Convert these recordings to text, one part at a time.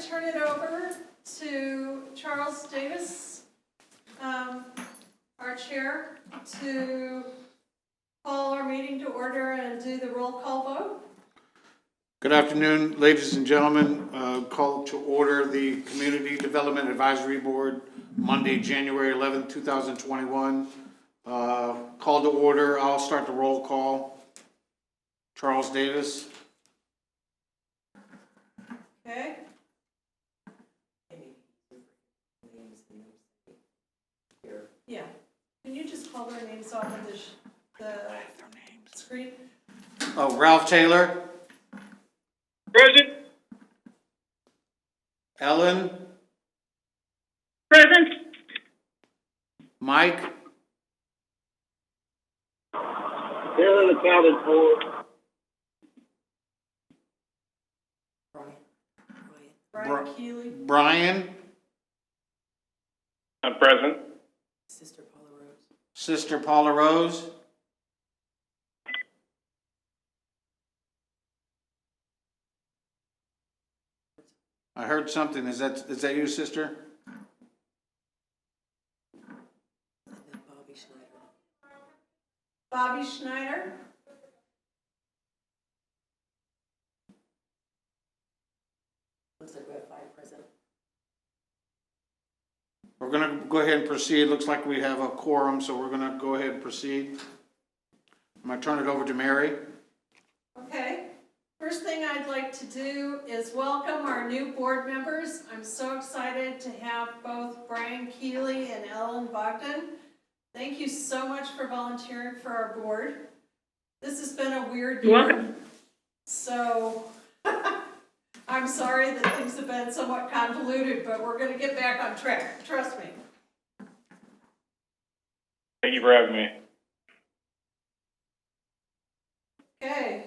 to turn it over to Charles Davis, our chair, to call our meeting to order and do the roll call vote. Good afternoon, ladies and gentlemen. Call to order the Community Development Advisory Board, Monday, January 11th, 2021. Call to order. I'll start the roll call. Charles Davis. Okay. Yeah. Can you just call their names off of the screen? Oh, Ralph Taylor. Present. Ellen. Present. Mike. Aaron accounted for. Brian Keeley. Brian. I'm present. Sister Paula Rose. I heard something. Is that you, sister? Bobby Schneider. Looks like we have 5 present. We're going to go ahead and proceed. Looks like we have a quorum, so we're going to go ahead and proceed. I'm going to turn it over to Mary. Okay. First thing I'd like to do is welcome our new board members. I'm so excited to have both Brian Keeley and Ellen Bogdan. Thank you so much for volunteering for our board. This has been a weird year. Welcome. So I'm sorry that things have been somewhat convoluted, but we're going to get back on track. Trust me. Thank you for having me. Okay.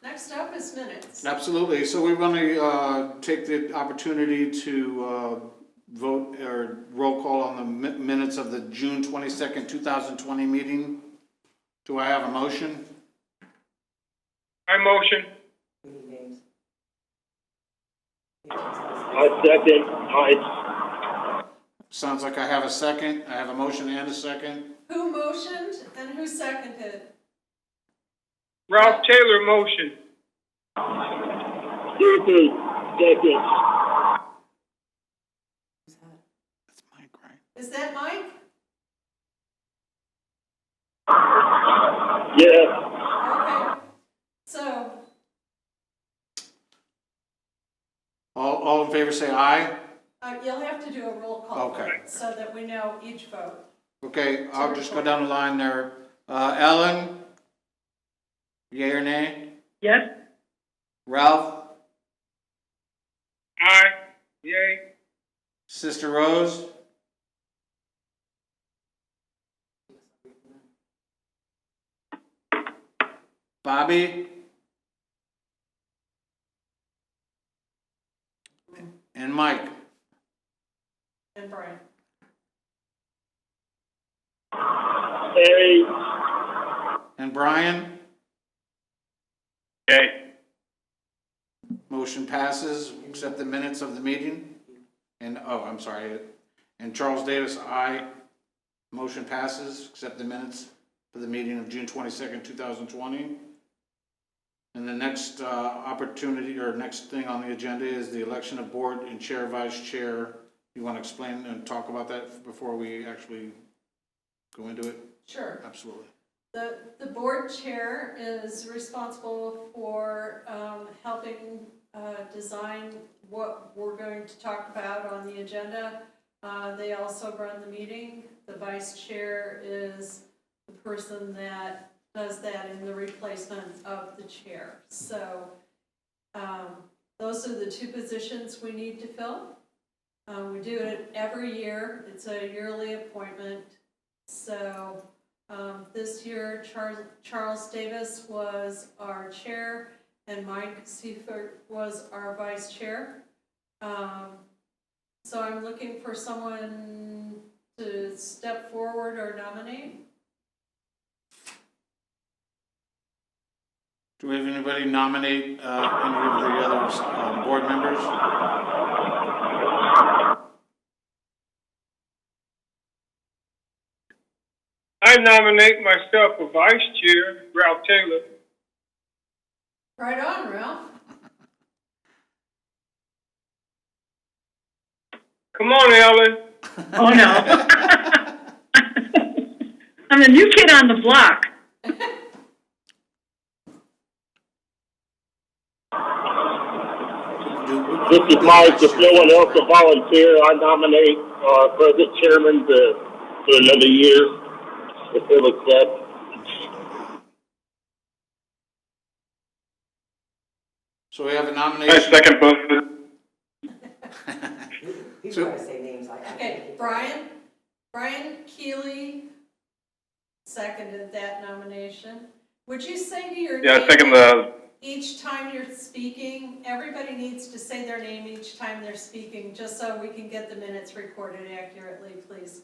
Next up is minutes. Absolutely. So we want to take the opportunity to vote or roll call on the minutes of the June 22nd, 2020 meeting. Do I have a motion? I motion. We need names. I second. I. Sounds like I have a second. I have a motion and a second. Who motioned and who seconded? Ralph Taylor motion. Second. Second. Who's that? That's Mike, right? Is that Mike? Yes. Okay. So, All in favor say aye. you'll have to do a roll call Okay. so that we know each vote. Okay, I'll just go down the line there. Ellen? Yea or nay? Yes. Ralph? Aye. Yay. Sister Rose? Bobby? And Mike? And Brian. Yay. And Brian? Yay. Motion passes. Accept the minutes of the meeting. And, oh, I'm sorry. And Charles Davis, aye. Motion passes. Accept the minutes for the meeting of June 22nd, 2020. And the next opportunity or next thing on the agenda is the election of board and chair, vice chair. You want to explain and talk about that before we actually go into it? Sure. Absolutely. The board chair is responsible for helping design what we're going to talk about on the agenda. They also run the meeting. The vice chair is the person that does that in the replacement of the chair. So those are the two positions we need to fill. We do it every year. It's a yearly appointment. So this year, Charles Davis was our chair and Mike Seifert was our vice chair. So I'm looking for someone to step forward or nominate. Do we have anybody nominate any of the other board members? nominate myself for vice chair, Ralph Taylor. Right on, Ralph. Come on, Ellen. Oh, no. I'm the new kid on the block. This is Mike. If no one else will volunteer, I nominate our present chairman for another year, if he'll accept. So we have a I nomination. second both of them. He's So- trying to say names. Okay, Brian Keeley seconded that nomination. Would you say to your Yeah, I name second the, each time you're speaking? Everybody needs to say their name each time they're speaking, just so we can get the minutes recorded accurately, please.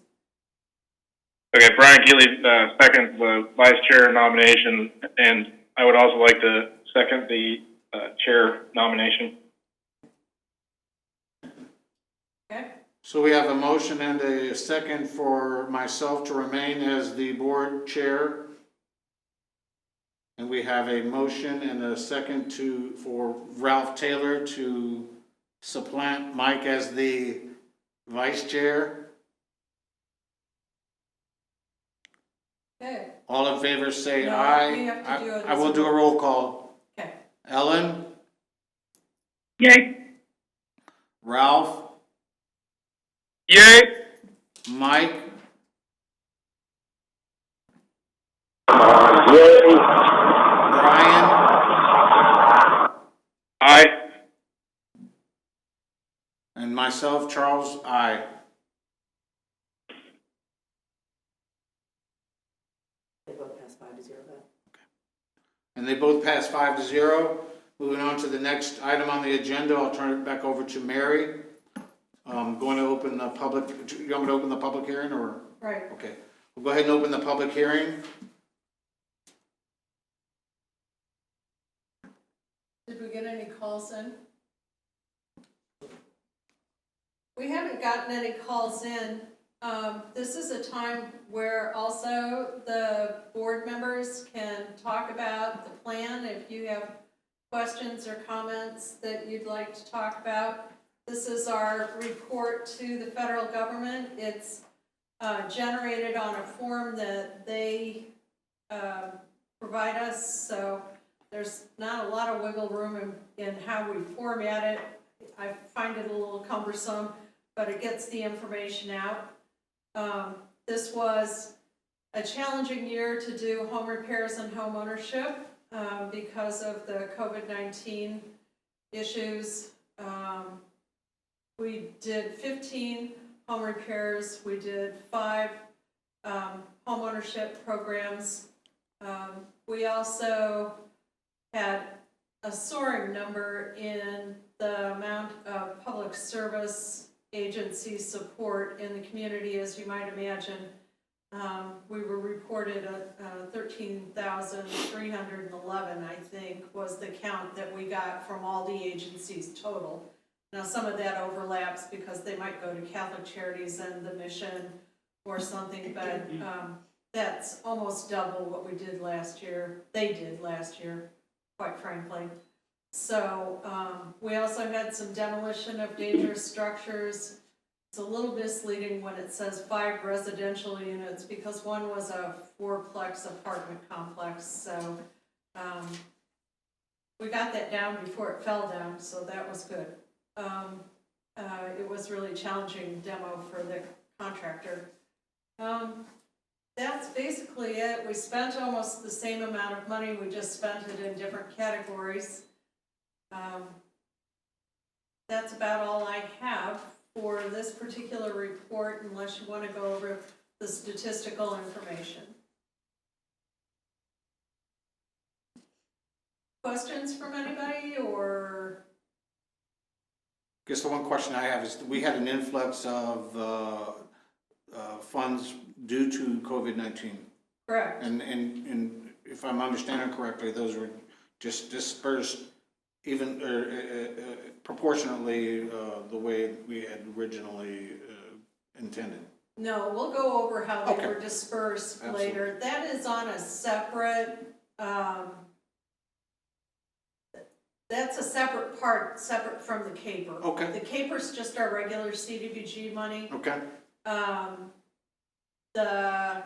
okay, Brian Keeley, seconds the vice chair nomination, and I would also like to second the, chair nomination. Okay, So we have a motion and a second for myself to remain as the board chair. And we have a motion and a second for Ralph Taylor to supplant Mike as the vice chair. okay, All in favor say No, aye. we have to do it I as will a do a roll call. okay. Ellen, Yay. Ralph, Yay! Mike, Yay. Brian, Aye. and myself, Charles, aye. They both passed 5-0 then. And they both passed 5-0. Moving on to the next item on the agenda, I'll turn it back over to Mary. Going to open the public, you want me to open the public hearing or? Right. Okay, we'll go ahead and open the public hearing. Did we get any calls in? We haven't gotten any calls in. This is a time where also the board members can talk about the plan if you have questions or comments that you'd like to talk about. This is our report to the federal government. It's generated on a form that they provide us, so there's not a lot of wiggle room in how we format it. I find it a little cumbersome, but it gets the information out. This was a challenging year to do home repairs and home ownership because of the COVID-19 issues. We did 15 home repairs. We did 5 home ownership programs. We also had a soaring number in the amount of public service agency support in the community, as you might imagine. We were reported at 13,311, I think, was the count that we got from all the agencies total. Now, some of that overlaps because they might go to Catholic Charities and the Mission or something, but that's almost double what we did last year. They did last year, quite frankly. So we also had some demolition of dangerous structures. It's a little misleading when it says 5 residential units because one was a 4-plex apartment complex. So we got that down before it fell down, so that was good. It was really challenging demo for the contractor. That's basically it. We spent almost the same amount of money. We just spent it in different categories. That's about all I have for this particular report, unless you want to go over the statistical information. Questions from anybody, or? I guess the one question I have is, we had an influx of funds due to COVID-19. Correct. And if I'm understanding correctly, those were just dispersed even proportionately the way we had originally intended. No, we'll go over how they Okay. were dispersed Absolutely. later. That is on a separate, that's a separate part, separate from the caper. Okay. The caper's just our regular CDBG money. Okay, The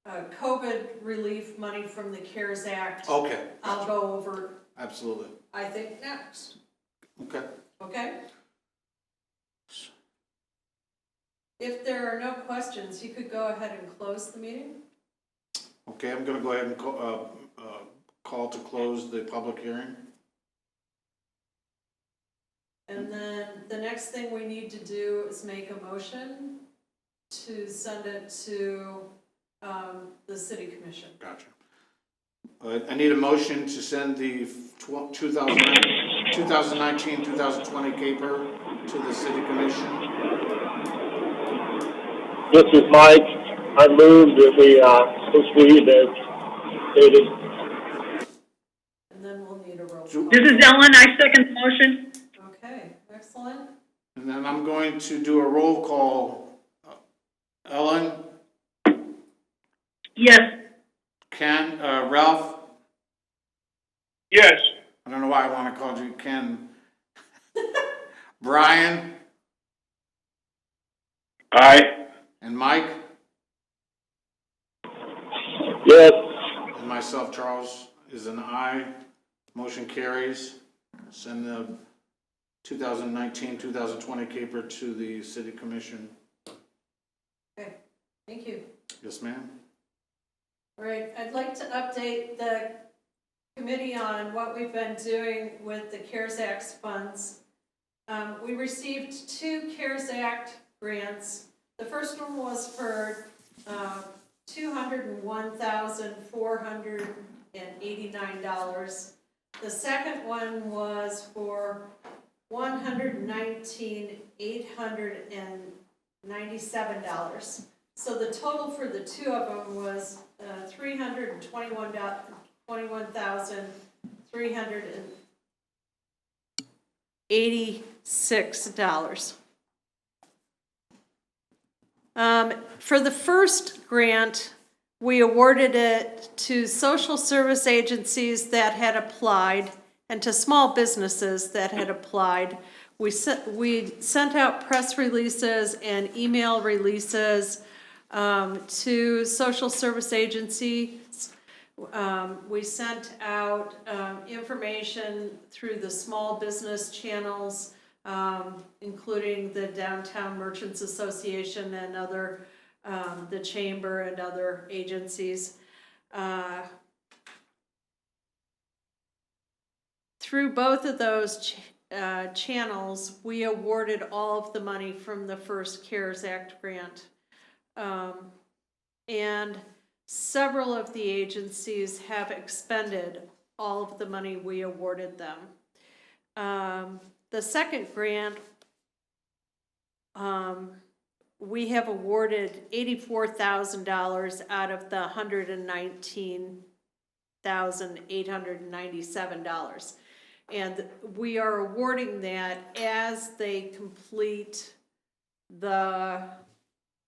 COVID relief money from the CARES Act, okay, I'll gotcha. go over, Absolutely, I think, next, okay. okay? If there are no questions, you could go ahead and close the meeting. Okay, I'm gonna go ahead and call to close the public hearing. And then the next thing we need to do is make a motion to send it to the city commission. Gotcha. I need a motion to send the 2019-2020 caper to the city commission. This is Mike. I move that we proceed as stated. And then we'll need a roll Ju- call. This is Ellen, I second the motion. Okay, excellent. And then I'm going to do a roll call. Ellen, Yes. Ken, Ralph, Yes. I don't know why I want to call you Ken. Brian Aye. and Mike, Yes. and myself, Charles, is an aye. Motion carries. Send the 2019-2020 caper to the city commission. Okay, thank you. Yes, ma'am. All right, I'd like to update the committee on what we've been doing with the CARES Act funds. We received 2 CARES Act grants. The first one was for $201,489. The second one was for $119,897. So the total for the 2 of them was $321,386. For the first grant, we awarded it to social service agencies that had applied and to small businesses that had applied. We sent out press releases and email releases to social service agencies. We sent out information through the small business channels, including the Downtown Merchants Association and other, the Chamber and other agencies. Through both of those channels, we awarded all of the money from the first CARES Act grant. And several of the agencies have expended all of the money we awarded them. The second grant, we have awarded $84,000 out of the $119,897. And we are awarding that as they complete the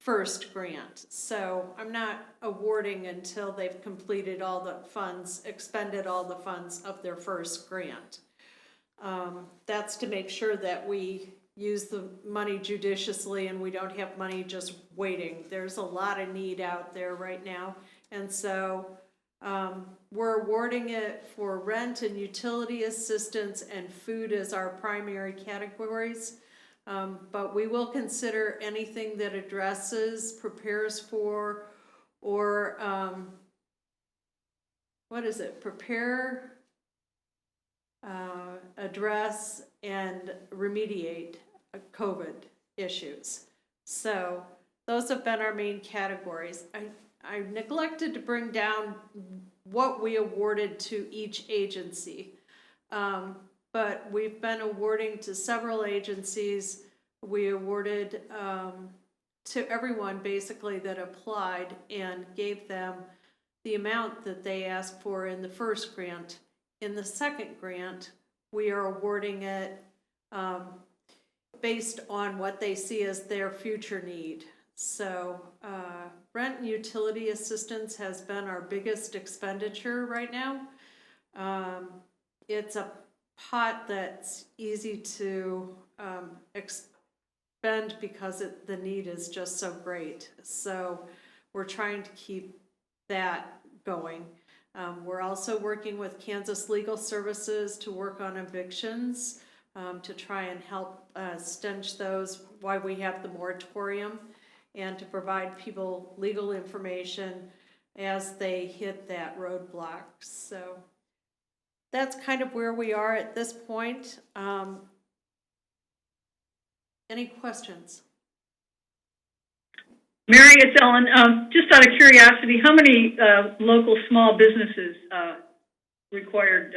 first grant. So I'm not awarding until they've completed all the funds, expended all the funds of their first grant. That's to make sure that we use the money judiciously and we don't have money just waiting. There's a lot of need out there right now. And so we're awarding it for rent and utility assistance and food as our primary categories. But we will consider anything that addresses, prepares for, or prepare, address, and remediate COVID issues. So those have been our main categories. I neglected to bring down what we awarded to each agency. But we've been awarding to several agencies. We awarded to everyone basically that applied and gave them the amount that they asked for in the first grant. In the second grant, we are awarding it based on what they see as their future need. So rent and utility assistance has been our biggest expenditure right now. It's a pot that's easy to expend because the need is just so great. So we're trying to keep that going. We're also working with Kansas Legal Services to work on evictions, to try and help stench those while we have the moratorium, and to provide people legal information as they hit that roadblock. So that's kind of where we are at this point. Any questions? Mary, it's Ellen. Just out of curiosity, how many local small businesses required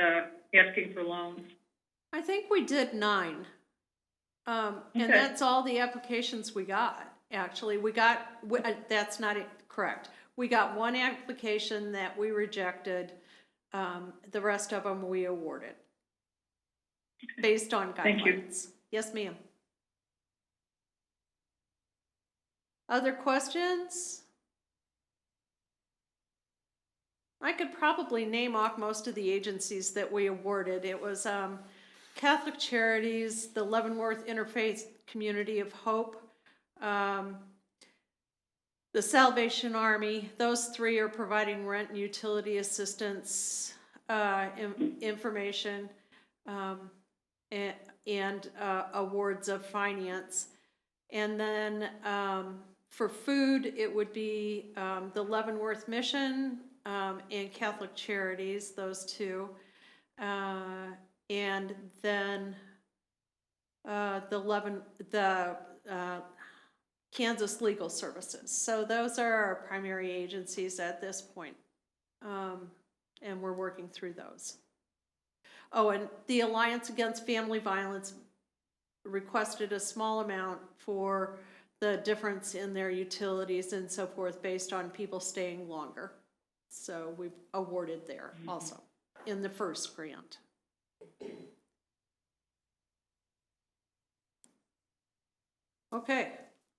asking for loans? I think we did 9. And Okay. that's all the applications we got, actually. That's not correct. We got 1 application that we rejected. The rest of them we awarded based on guidelines. Thank you. Yes, ma'am. Other questions? I could probably name off most of the agencies that we awarded. It was Catholic Charities, the Leavenworth Interfaith Community of Hope, the Salvation Army. Those 3 are providing rent and utility assistance information and awards of finance. And then for food, it would be the Leavenworth Mission and Catholic Charities, those 2. And then the Kansas Legal Services. So those are our primary agencies at this point. And we're working through those. Oh, and the Alliance Against Family Violence requested a small amount for the difference in their utilities and so forth based on people staying longer. So we've awarded there also in the first grant. Okay,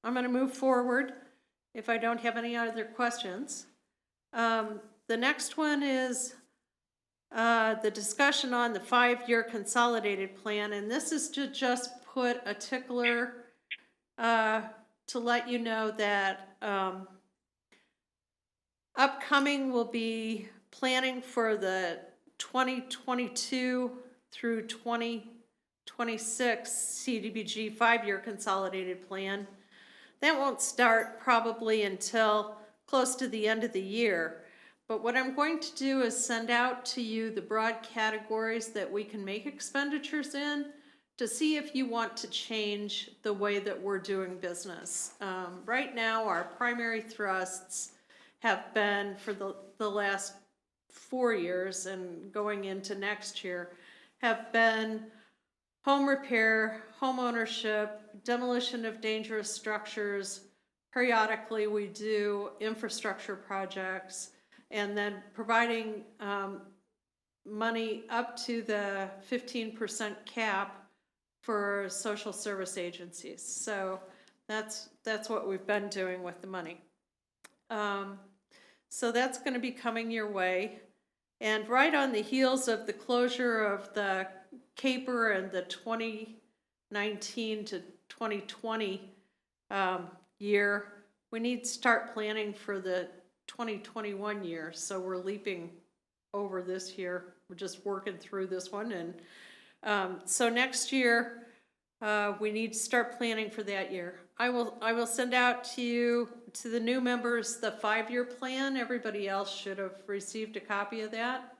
I'm going to move forward if I don't have any other questions. The next one is the discussion on the 5-year consolidated plan, and this is to just put a tickler to let you know that upcoming will be planning for the 2022 through 2026 CDBG 5-year consolidated plan. That won't start probably until close to the end of the year. But what I'm going to do is send out to you the broad categories that we can make expenditures in to see if you want to change the way that we're doing business. Right now, our primary thrusts have been for the last 4 years and going into next year have been home repair, home ownership, demolition of dangerous structures. Periodically, we do infrastructure projects, and then providing money up to the 15% cap for social service agencies. So that's what we've been doing with the money. So that's going to be coming your way. And right on the heels of the closure of the CAPER and the 2019 to 2020 year, we need to start planning for the 2021 year. So we're leaping over this year. We're just working through this one. And so next year, we need to start planning for that year. I will send out to you, to the new members, the 5-year plan. Everybody else should have received a copy of that,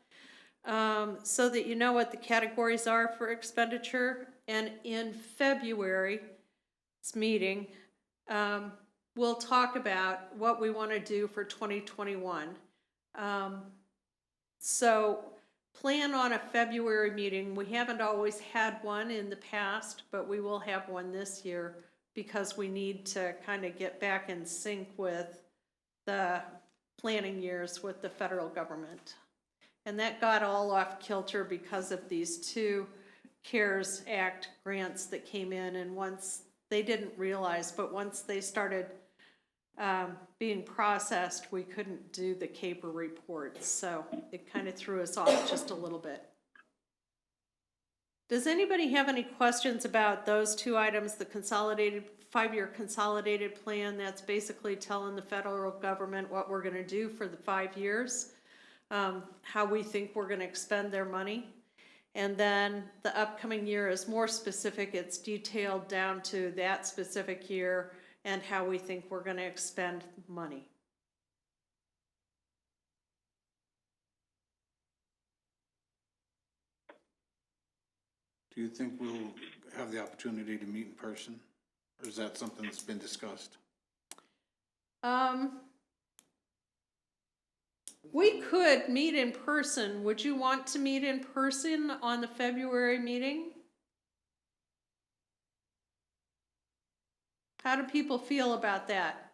so that you know what the categories are for expenditure. And in February's meeting, we'll talk about what we want to do for 2021. So plan on a February meeting. We haven't always had one in the past, but we will have one this year because we need to kind of get back in sync with the planning years with the federal government. And that got all off kilter because of these 2 CARES Act grants that came in, and once they didn't realize, but once they started being processed, we couldn't do the CAPER reports, so it kind of threw us off just a little bit. Does anybody have any questions about those two items, the consolidated, 5-year consolidated plan? That's basically telling the federal government what we're gonna do for the 5 years, how we think we're gonna expend their money. And then the upcoming year is more specific, it's detailed down to that specific year and how we think we're gonna expend money. Do you think we'll have the opportunity to meet in person? Or is that something that's been discussed? We could meet in person. Would you want to meet in person on the February meeting? How do people feel about that?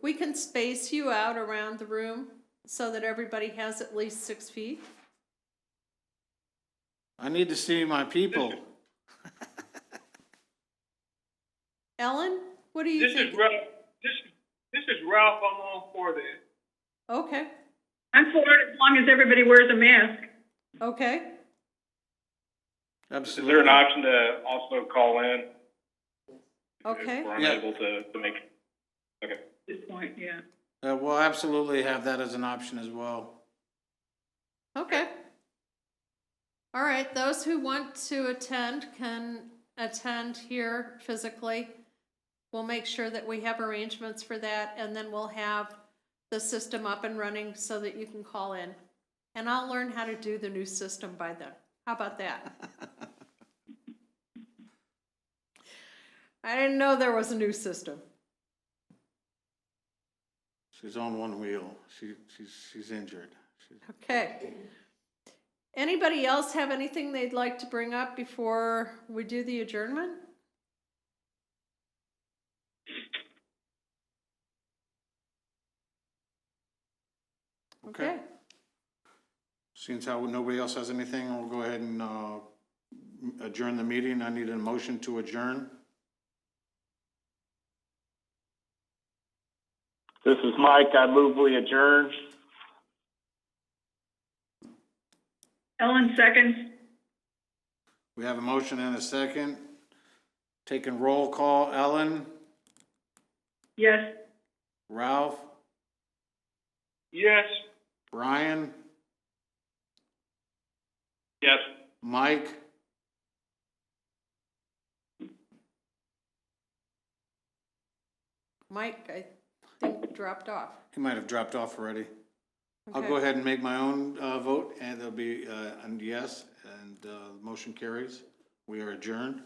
We can space you out around the room so that everybody has at least 6 feet. I need to see my people. Ellen, what do you think? This is Ralph. I'm on for that. Okay, I'm for it as long as everybody wears a mask. okay. Absolutely. Is there an option to also call in? Okay. If we're unable to make, okay. At this point, yeah. We'll absolutely have that as an option as well. Okay. All right, those who want to attend can attend here physically. We'll make sure that we have arrangements for that, and then we'll have the system up and running so that you can call in. And I'll learn how to do the new system by then. How about that? I didn't know there was a new system. She's on one wheel. She's injured. Okay. Anybody else have anything they'd like to bring up before we do the adjournment? Okay. Seems how nobody else has anything, we'll go ahead and adjourn the meeting. I need a motion to adjourn. This is Mike. I move we adjourn. Ellen seconds. We have a motion and a second. Taking roll call, Ellen, Yes. Ralph, Yes. Brian, Yes. Mike, Mike, I think dropped off. he might have dropped off already. I'll Okay. go ahead and make my own vote, and there'll be a yes, and the motion carries. We are adjourned.